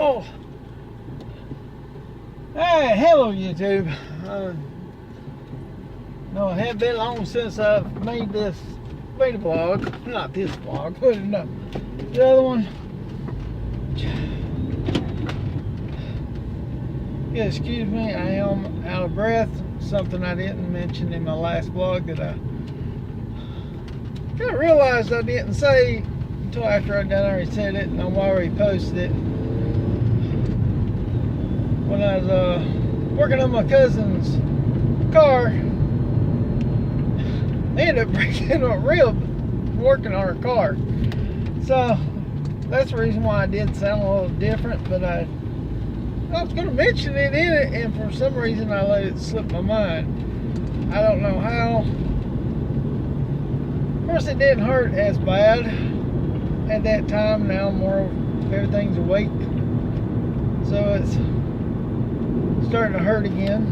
Oh, hey, hello YouTube. No, it had been long since I've made a vlog. Not this vlog, but no, the other one. Yeah, excuse me, I am out of breath. Something I didn't mention in my last vlog that I kind of realized I didn't say until after I done already said it, and I already posted it. When I was working on my cousin's car, they ended up breaking a rib working on her car. So that's the reason why I did sound a little different, but I was going to mention it in it, and for some reason I let it slip my mind. I don't know how. Of course, it didn't hurt as bad at that time. Now everything's awake, so it's starting to hurt again.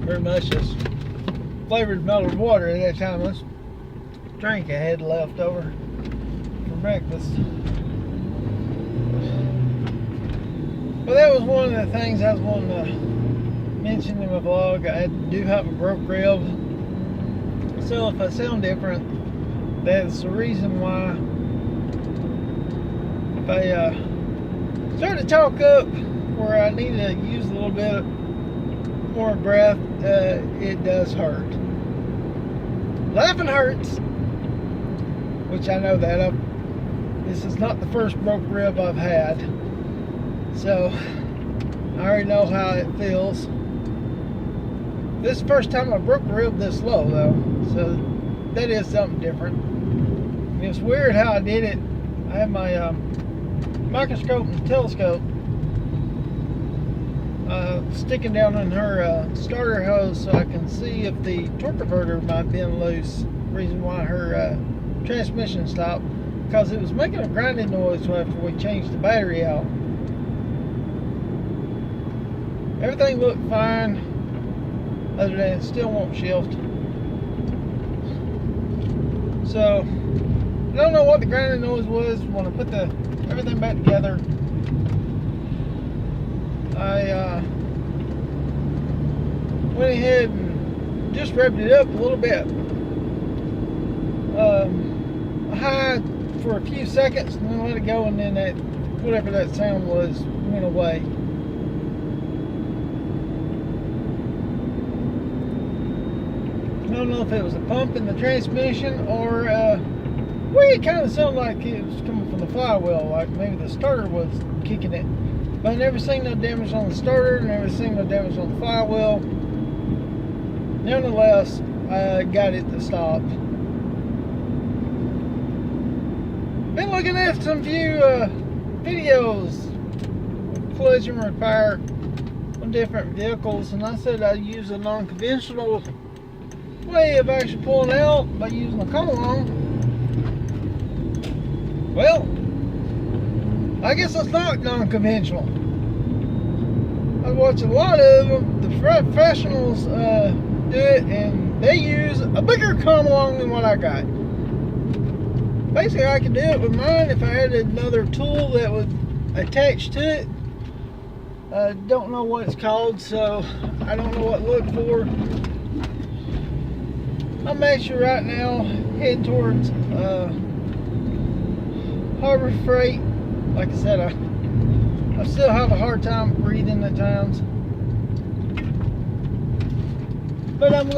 Pretty much just flavored melted water at that time. This drink I had left over for breakfast. But that was one of the things I was wanting to mention in my vlog. I do have a broke rib. So if I sound different, that's the reason why. If I start to talk up where I need to use a little bit more breath, it does hurt. Laughing hurts, which I know that. This is not the first broke rib I've had, so I already know how it feels. This is the first time I broke a rib this low, though, so that is something different. It's weird how I did it. I had my microscope and telescope sticking down in her starter hose so I can see if the torque converter might have been loose. Reason why her transmission stopped, because it was making a grinding noise after we changed the battery out. Everything looked fine, other than it still won't shift. So I don't know what the grinding noise was. When I put everything back together, I went ahead and just revved it up a little bit, high for a few seconds, and then let it go, and then that whatever that sound was went away. I don't know if it was a pump in the transmission or it kind of sounded like it was coming from the flywheel, like maybe the starter was kicking it. But I never seen no damage on the starter, never seen no damage on the flywheel. Nonetheless, I got it to stop. Been looking at some few videos of collision repair on different vehicles, and I said I'd use a non-conventional way of actually pulling out by using a come-along. Well, I guess it's not non-conventional. I watch a lot of them, the professionals do it, and they use a bigger come-along than what I got. Basically, I could do it with mine if I had another tool that would attach to it. I don't know what it's called, so I don't know what to look for. I'm actually right now heading towards Harbor Freight. Like I said, I still have a hard time breathing at times. But I'm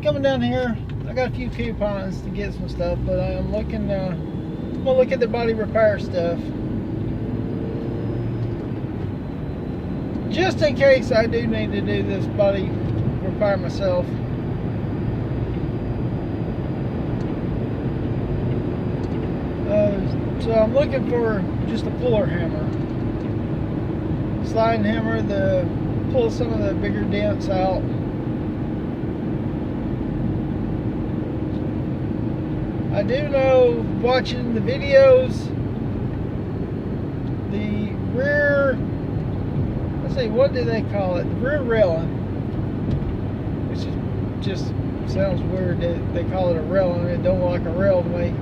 coming down here. I got a few coupons to get some stuff, but I'm looking. I'm gonna look at the body repair stuff, just in case I do need to do this body repair myself. So I'm looking for just a puller hammer, sliding hammer to pull some of the bigger dents out. I do know, watching the videos, the rear, let's see, what do they call it? The rear railing just sounds weird that they call it a rail, and it don't look like a rail to me.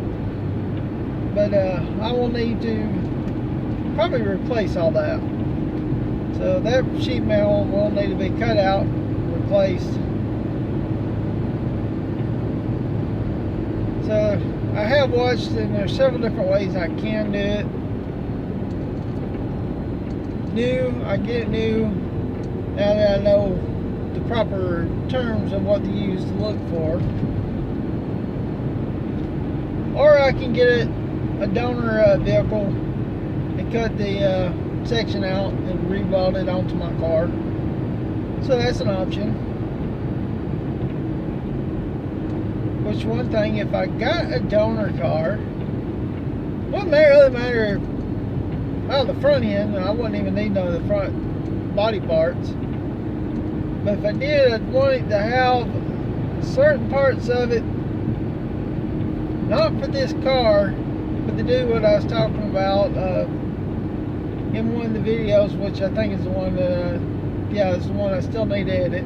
But I will need to probably replace all that. So that sheet metal will need to be cut out, replaced. So I have watched, and there's several different ways I can do it. I get it new now that I know the proper terms of what to use to look for. Or I can get it a donor vehicle and cut the section out and re-weld it onto my car. So that's an option. Which one thing, if I got a donor car, wouldn't really matter out of the front end, I wouldn't even need none of the front body parts. But if I did, I'd want it to have certain parts of it, not for this car, but to do what I was talking about in one of the videos, which I think is the one that, yeah, it's the one I still need to edit.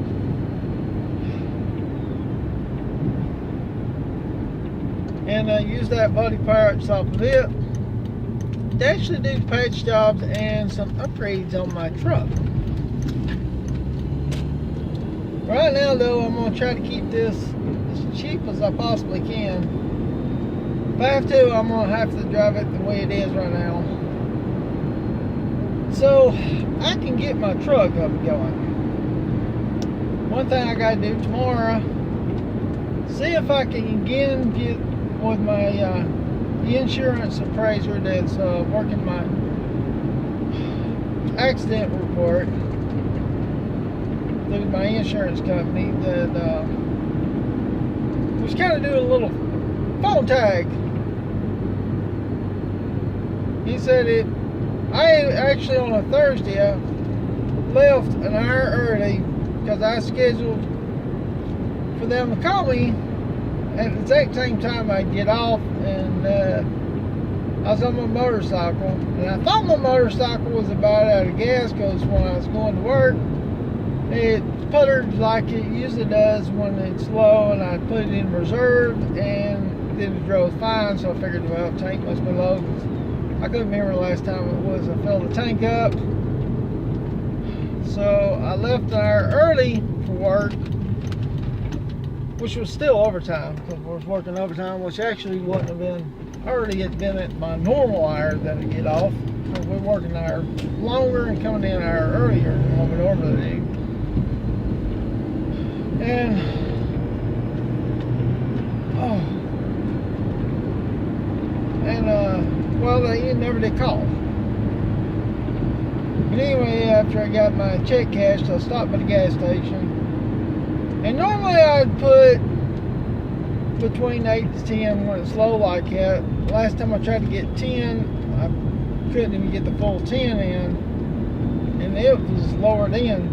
And use that body parts off of it to actually do patch jobs and some upgrades on my truck. Right now though, I'm going to try to keep this as cheap as I possibly can. If I have to, I'm going to have to drive it the way it is right now, so I can get my truck up and going. One thing I got to do tomorrow, see if I can again get with my the insurance appraiser that's working my accident report through my insurance company, that was kind of doing a little phone tag. He said I actually on a Thursday I left an hour early because I scheduled for them to call me at the exact same time I get off, and I was on my motorcycle, and I thought my motorcycle was about out of gas because when I was going to work, it puttered like it usually does when it's low, and I put it in reserve, and then it drove fine, so I figured, well, the tank must be low. I couldn't remember the last time it was I filled the tank up. So I left an hour early for work, which was still overtime because I was working overtime, which actually wouldn't have been early. It's been at my normal hour that I get off. We're working an hour longer and coming in an hour earlier than what we normally do. And well, they never did call. But anyway, after I got my check cashed, I stopped at the gas station. And normally I'd put between 8 to 10 when it's low like that. Last time I tried to get 10, I couldn't even get the full 10 in, and it was lowered in.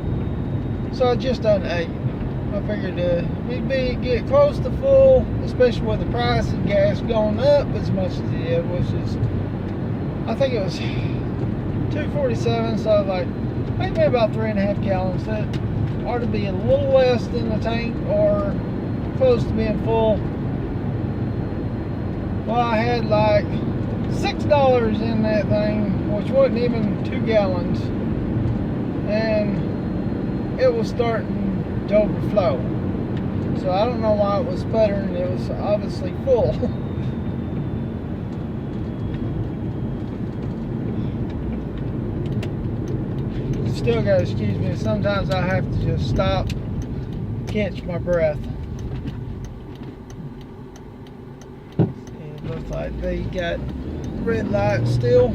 So I just done 8. I figured it'd get close to full, especially with the price of gas going up as much as it did, which is, I think it was $2.47, so like maybe about 3.5 gallons. That ought to be a little less than the tank or close to being full. Well, I had like $6 in that thing, which wasn't even 2 gallons, and it was starting to overflow. So I don't know why it was sputtering. It was obviously full. Still gotta excuse me, sometimes I have to just stop, catch my breath. It looks like they got red light still.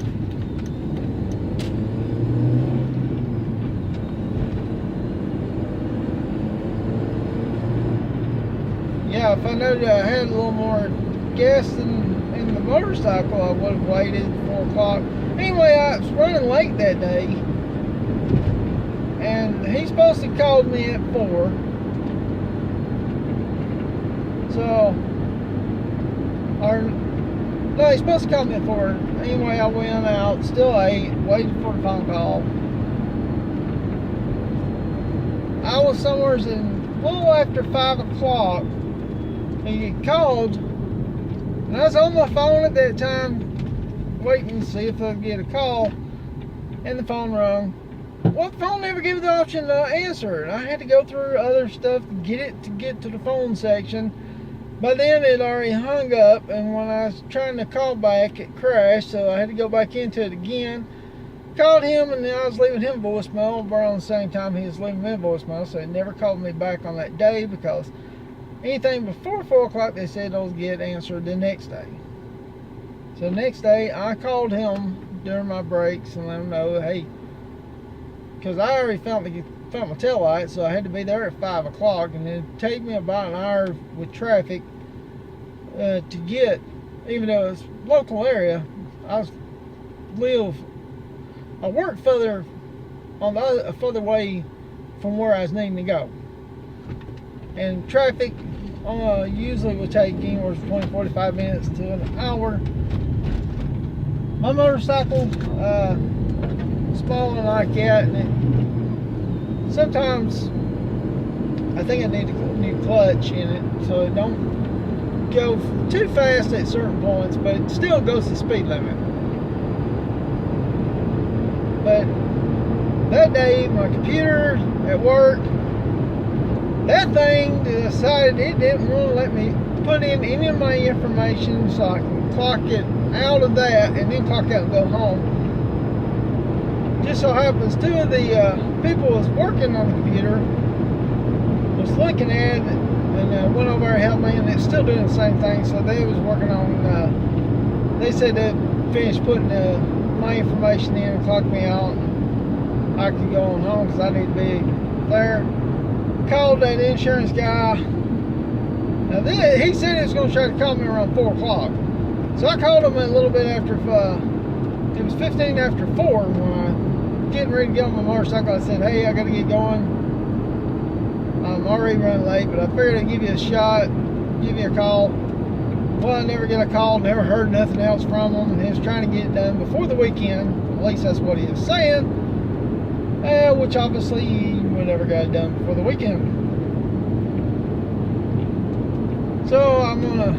Yeah, if I knew that I had a little more gas in the motorcycle, I would have waited 4 o'clock. Anyway, I was running late that day, and he's supposed to call me at 4. So, no, he's supposed to call me at 4. Anyway, I went out, still 8, waited for the phone call. I was somewhere in a little after 5 o'clock, he called, and I was on my phone at that time, waiting to see if I'd get a call, and the phone rung. Well, the phone never gave me the option to answer, and I had to go through other stuff to get to the phone section. By then, it already hung up, and when I was trying to call back, it crashed, so I had to go back into it again. Called him, and I was leaving him voicemail around the same time he was leaving me voicemail, so he never called me back on that day, because anything before 4 o'clock, they said those get answered the next day. So the next day, I called him during my breaks and let him know, hey, because I already felt my tail light, so I had to be there at 5 o'clock, and it'd take me about an hour with traffic to get, even though it's local area, I work further away from where I was needing to go, and traffic usually would take anywhere from 20 45 minutes to an hour. My motorcycle, small and like that, and sometimes I think I need a new clutch in it, so it don't go too fast at certain points, but it still goes the speed limit. But that day, my computer at work, that thing decided it didn't want to let me put in any of my information, so I can clock it out of that and then clock out and go home. Just so happens, two of the people was working on the computer was looking at it, and went over there and helped me, and it's still doing the same thing. So they was working on, they said they'd finished putting my information in and clocked me out, and I could go on home because I need to be there. Called that insurance guy. Now he said he was going to try to call me around 4 o'clock. So I called him a little bit after, it was 15 after 4 when I was getting ready to get on my motorcycle. I said, hey, I got to get going. I'm already running late, but I figured I'd give you a shot, give you a call. Well, I never get a call, never heard nothing else from him, and he was trying to get it done before the weekend. At least that's what he was saying, which obviously we never got it done before the weekend. So I'm gonna,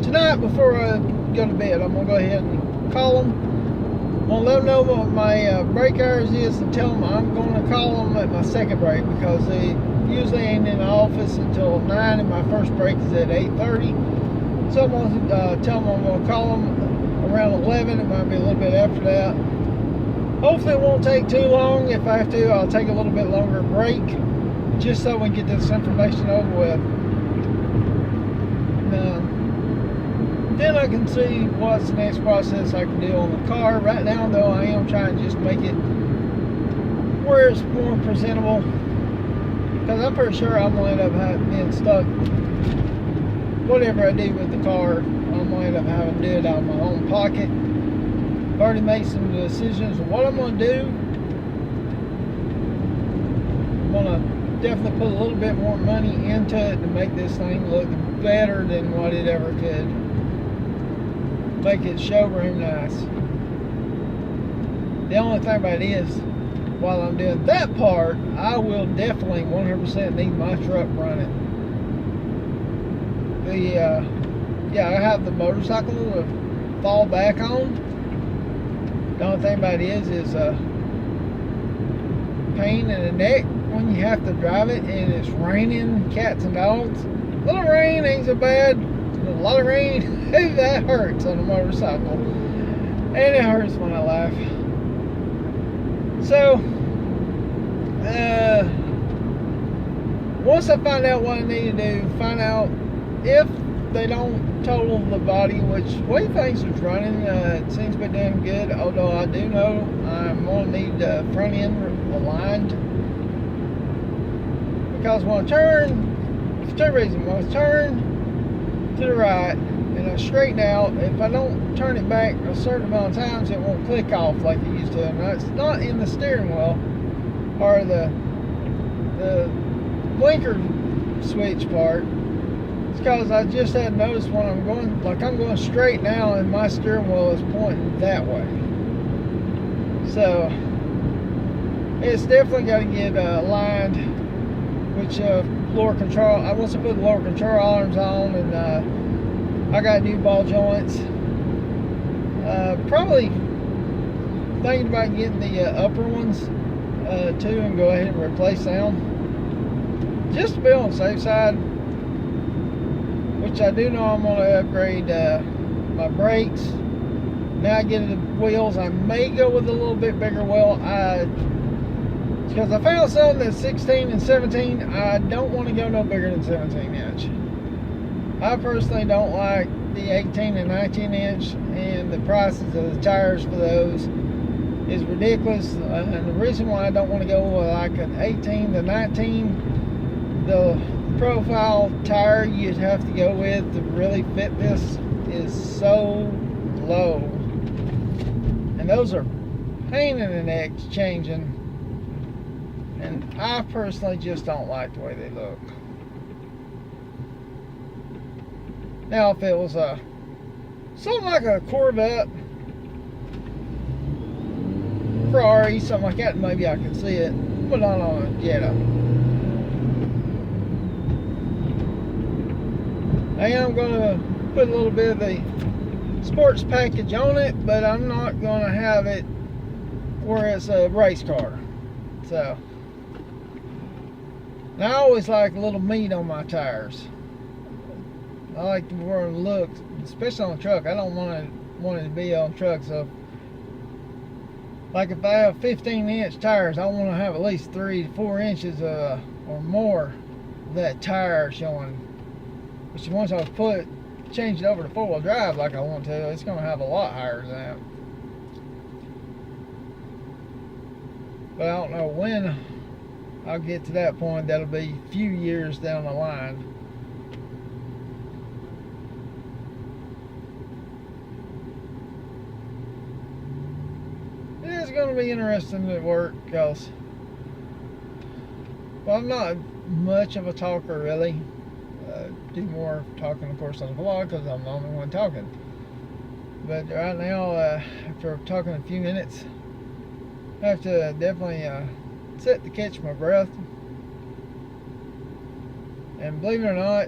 tonight before I go to bed, I'm gonna go ahead and call them. I'm gonna let them know what my break hours is and tell them I'm gonna call them at my second break, because they usually ain't in the office until 9, and my first break is at 8:30. So I'm gonna tell them I'm gonna call them around 11. It might be a little bit after that. Hopefully it won't take too long. If I have to, I'll take a little bit longer break, just so we can get this information over with. Then I can see what's the next process I can do on the car. Right now, though, I am trying to just make it where it's more presentable, because I'm pretty sure I'm going to end up being stuck. Whatever I do with the car, I'm going to end up having to do it out of my own pocket. I've already made some decisions on what I'm going to do. I'm going to definitely put a little bit more money into it to make this thing look better than what it ever could. Make it showroom nice. The only thing about it is, while I'm doing that part, I will definitely 100% need my truck running. Yeah, I have the motorcycle to fall back on. The only thing about it is pain in the neck when you have to drive it and it's raining cats and dogs. A little rain ain't so bad. A lot of rain, that hurts on a motorcycle. And it hurts when I laugh. So, once I find out what I need to do, find out if they don't total the body, which way things is running, it seems to be doing good, although I do know I'm going to need the front end aligned, because when I turn, for two reasons. When I turn to the right and I straighten out, if I don't turn it back a certain amount of times, it won't click off like it used to. And it's not in the steering wheel or the blinker switch part. It's because I just had noticed when I'm going, like I'm going straight now, and my steering wheel is pointing that way. So it's definitely got to get aligned, which inch lower control. I once I put the lower control arms on, and I got new ball joints. Probably thinking about getting the upper ones too, and go ahead and replace them, just to be on the safe side. Which I do know I'm going to upgrade my brakes. Now I get the wheels, I may go with a little bit bigger wheel. Because I found something that's 16 and 17. I don't want to go no bigger than 17 inch. I personally don't like the 18 and 19 inch, and the prices of the tires for those is ridiculous. And the reason why I don't want to go with like an 18 to 19, the profile tire you'd have to go with to really fit this is so low. And those are pain in the neck changing. And I personally just don't like the way they look. Now, if it was something like a Corvette, Ferrari, something like that, maybe I could see it, but not on a Jetta. I am going to put a little bit of the sports package on it, but I'm not going to have it where it's a race car. So, and I always like a little meat on my tires. I like the way it looks, especially on a truck. I don't want it to be on trucks. So, like if I have 15-inch tires, I want to have at least 3 to 4 inches or more of that tire showing. Which once I change it over to 4-wheel drive like I want to, it's going to have a lot higher than that. But I don't know when I'll get to that point. That'll be a few years down the line. It is going to be interesting at work because, well, I'm not much of a talker really. Do more talking, of course, on the vlog because I'm the only one talking. But right now, after talking a few minutes, I have to definitely sit to catch my breath. And believe it or not,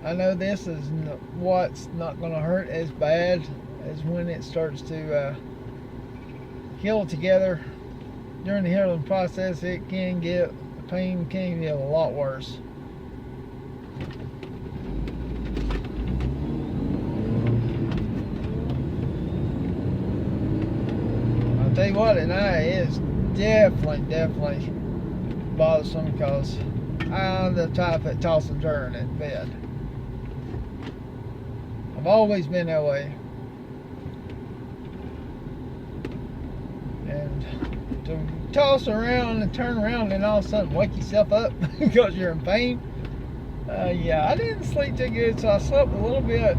I know this is what's not going to hurt as bad as when it starts to heal together. During the healing process, the pain can get a lot worse. I'll tell you what, at night it's definitely bothersome because I'm the type that toss and turn in bed. I've always been that way. And to toss around and turn around and all of a sudden wake yourself up because you're in pain. Yeah, I didn't sleep too good, so I slept a little bit.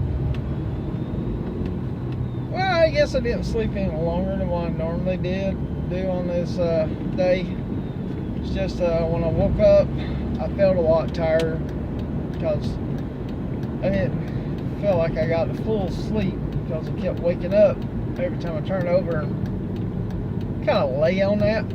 Well, I guess I didn't sleep any longer than what I normally do on this day. It's just when I woke up, I felt a lot tired because I didn't feel like I got a full sleep because I kept waking up every time I turned over and kind of lay on that.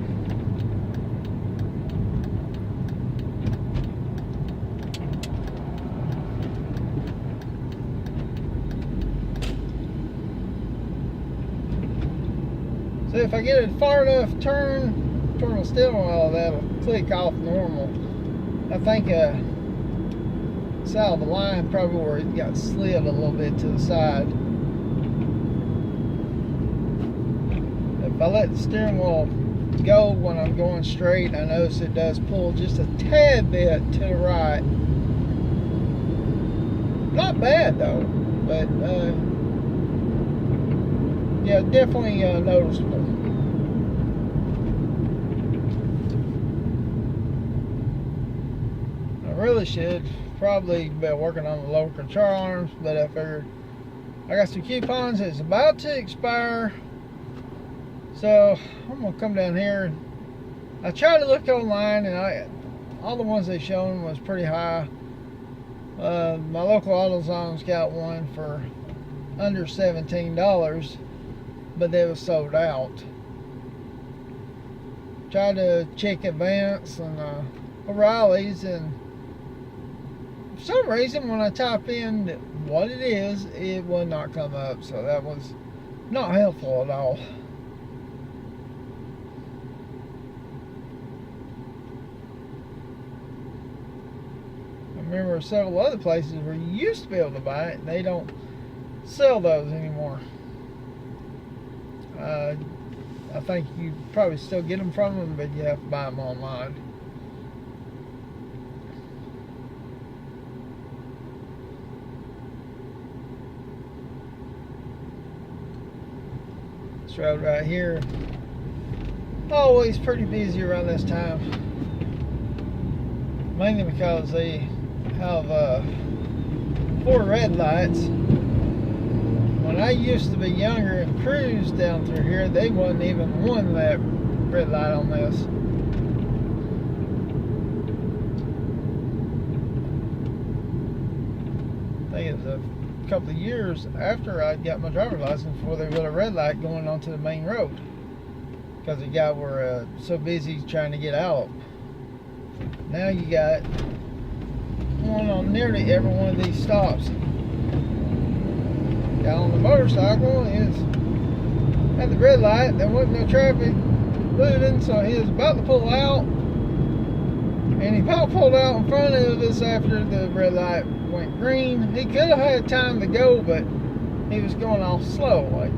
So if I get it far enough turn the steering wheel, that'll click off normal. I think side of the line probably where it got slid a little bit to the side. If I let the steering wheel go when I'm going straight, I notice it does pull just a tad bit to the right. Not bad though, but yeah, definitely noticeable. I really should probably be working on the lower control arms, but I figured I got some coupons that's about to expire, so I'm gonna come down here. I tried to look online, and all the ones they shown was pretty high. My local AutoZone's got one for under $17, but they was sold out. Tried to check Advance, and O'Reilly's, and for some reason when I type in what it is, it would not come up. So that was not helpful at all. I remember several other places where you used to be able to buy it, and they don't sell those anymore. I think you probably still get them from them, but you have to buy them online. This road right here, always pretty busy around this time. Mainly because they have 4 red lights. When I used to be younger and cruise down through here, they wasn't even one that red light on this. I think it was a couple of years after I got my driver's license before they put a red light going onto the main road, because the guys were so busy trying to get out. Now you got one on nearly every one of these stops. Guy on the motorcycle had the red light. There wasn't no traffic moving, so he was about to pull out, and he pulled out in front of us after the red light went green. He could have had time to go, but he was going off slow. Like,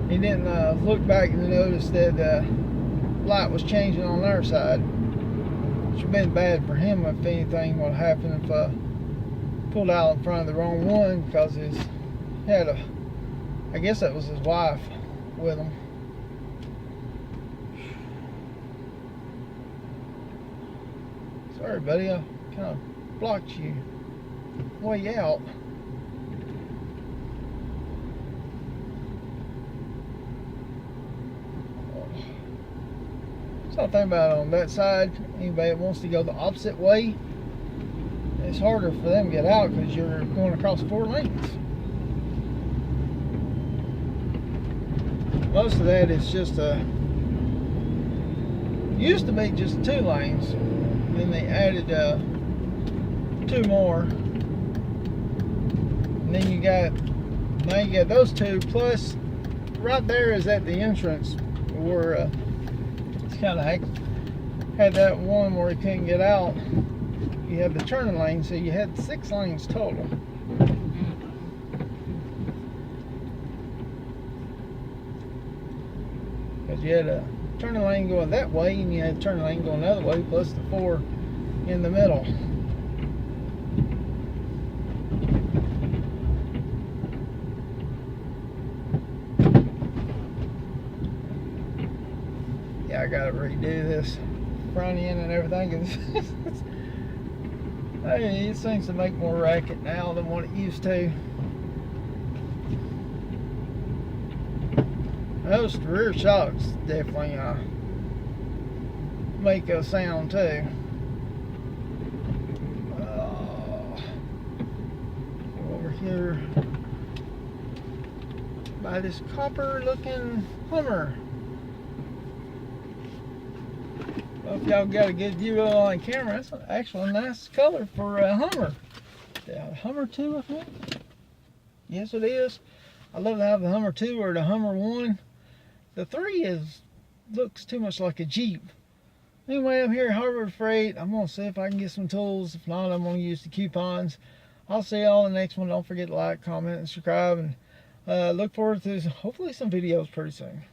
he didn't look back and notice that the light was changing on their side. Which would have been bad for him if anything would have happened if pulled out in front of the wrong one, because he had I guess that was his wife with him. Sorry buddy, I kind of blocked you way out. So I think about it on that side, anybody that wants to go the opposite way, it's harder for them to get out because you're going across 4 lanes. Most of that is just used to be just 2 lanes, then they added 2 more, and then now you got those 2, plus right there is at the entrance where it's kind of had that one where you couldn't get out. You had the turning lane, so you had 6 lanes total. Because you had a turning lane going that way, and you had a turning lane going the other way, plus the 4 in the middle. Yeah, I gotta redo this front end and everything. Hey, it seems to make more racket now than what it used to. Those rear shocks definitely make a sound too. Over here by this copper looking Hummer. Well, if y'all got a good view on camera, that's actually a nice color for a Hummer. Yeah, Hummer 2, I think. Yes, it is. I love to have the Hummer 2 or the Hummer 1. The 3 looks too much like a Jeep. Anyway, I'm here at Harbor Freight. I'm going to see if I can get some tools. If not, I'm going to use the coupons. I'll see y'all in the next one. Don't forget to like, comment, and subscribe. And look forward to hopefully some videos pretty soon.